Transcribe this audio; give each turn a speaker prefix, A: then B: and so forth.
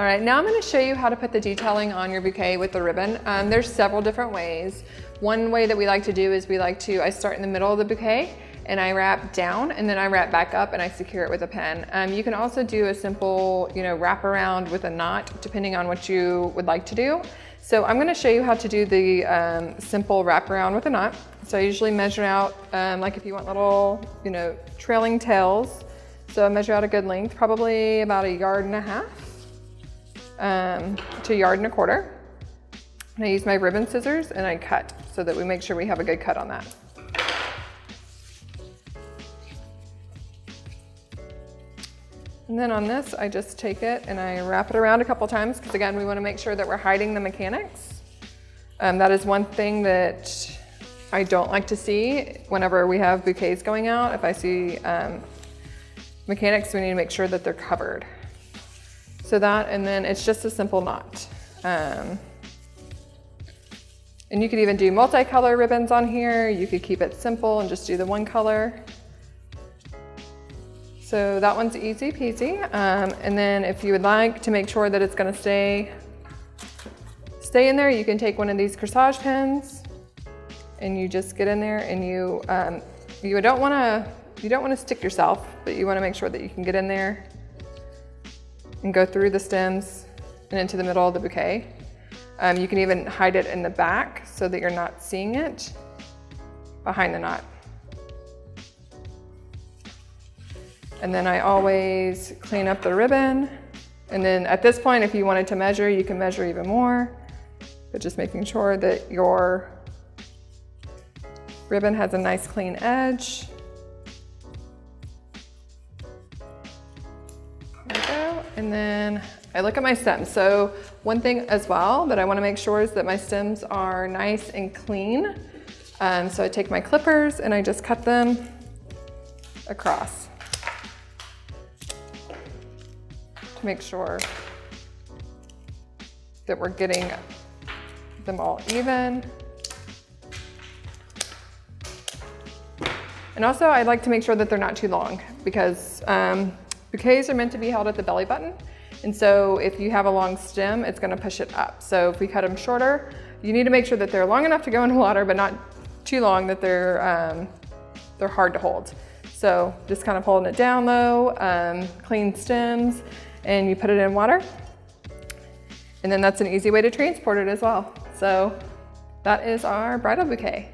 A: right, now I'm going to show you how to put the detailing on your bouquet with the ribbon. There's several different ways. One way that we like to do is I start in the middle of the bouquet and I wrap down and then I wrap back up and I secure it with a pin. You can also do a simple, wrap around with a knot depending on what you would like to do. So I'm going to show you how to do the simple wrap around with a knot. So I usually measure out, like if you want little, trailing tails. So I measure out a good length, probably about 1.5 yards to 1.25 yards. And I use my ribbon scissors and I cut so that we make sure we have a good cut on that. And then on this, I just take it and I wrap it around a couple times because again, we want to make sure that we're hiding the mechanics. That is one thing that I don't like to see whenever we have bouquets going out. If I see mechanics, we need to make sure that they're covered. So that, and then it's just a simple knot. And you could even do multicolor ribbons on here. You could keep it simple and just do the one color. So that one's easy peasy. And then if you would like to make sure that it's gonna stay in there, you can take one of these corsage pins and you just get in there and you don't wanna stick yourself, but you wanna make sure that you can get in there and go through the stems and into the middle of the bouquet. You can even hide it in the back so that you're not seeing it behind the knot. And then I always clean up the ribbon. And then at this point, if you wanted to measure, you can measure even more, but just making sure that your ribbon has a nice clean edge. There we go. And then I look at my stems. So one thing as well that I want to make sure is that my stems are nice and clean. So I take my clippers and I just cut them across to make sure that we're getting them all even. And also I like to make sure that they're not too long because bouquets are meant to be held at the belly button. And so if you have a long stem, it's gonna push it up. So if we cut them shorter, you need to make sure that they're long enough to go in water, but not too long that they're hard to hold. So just kind of holding it down low, clean stems, and you put it in water. And then that's an easy way to transport it as well. So that is our bridal bouquet.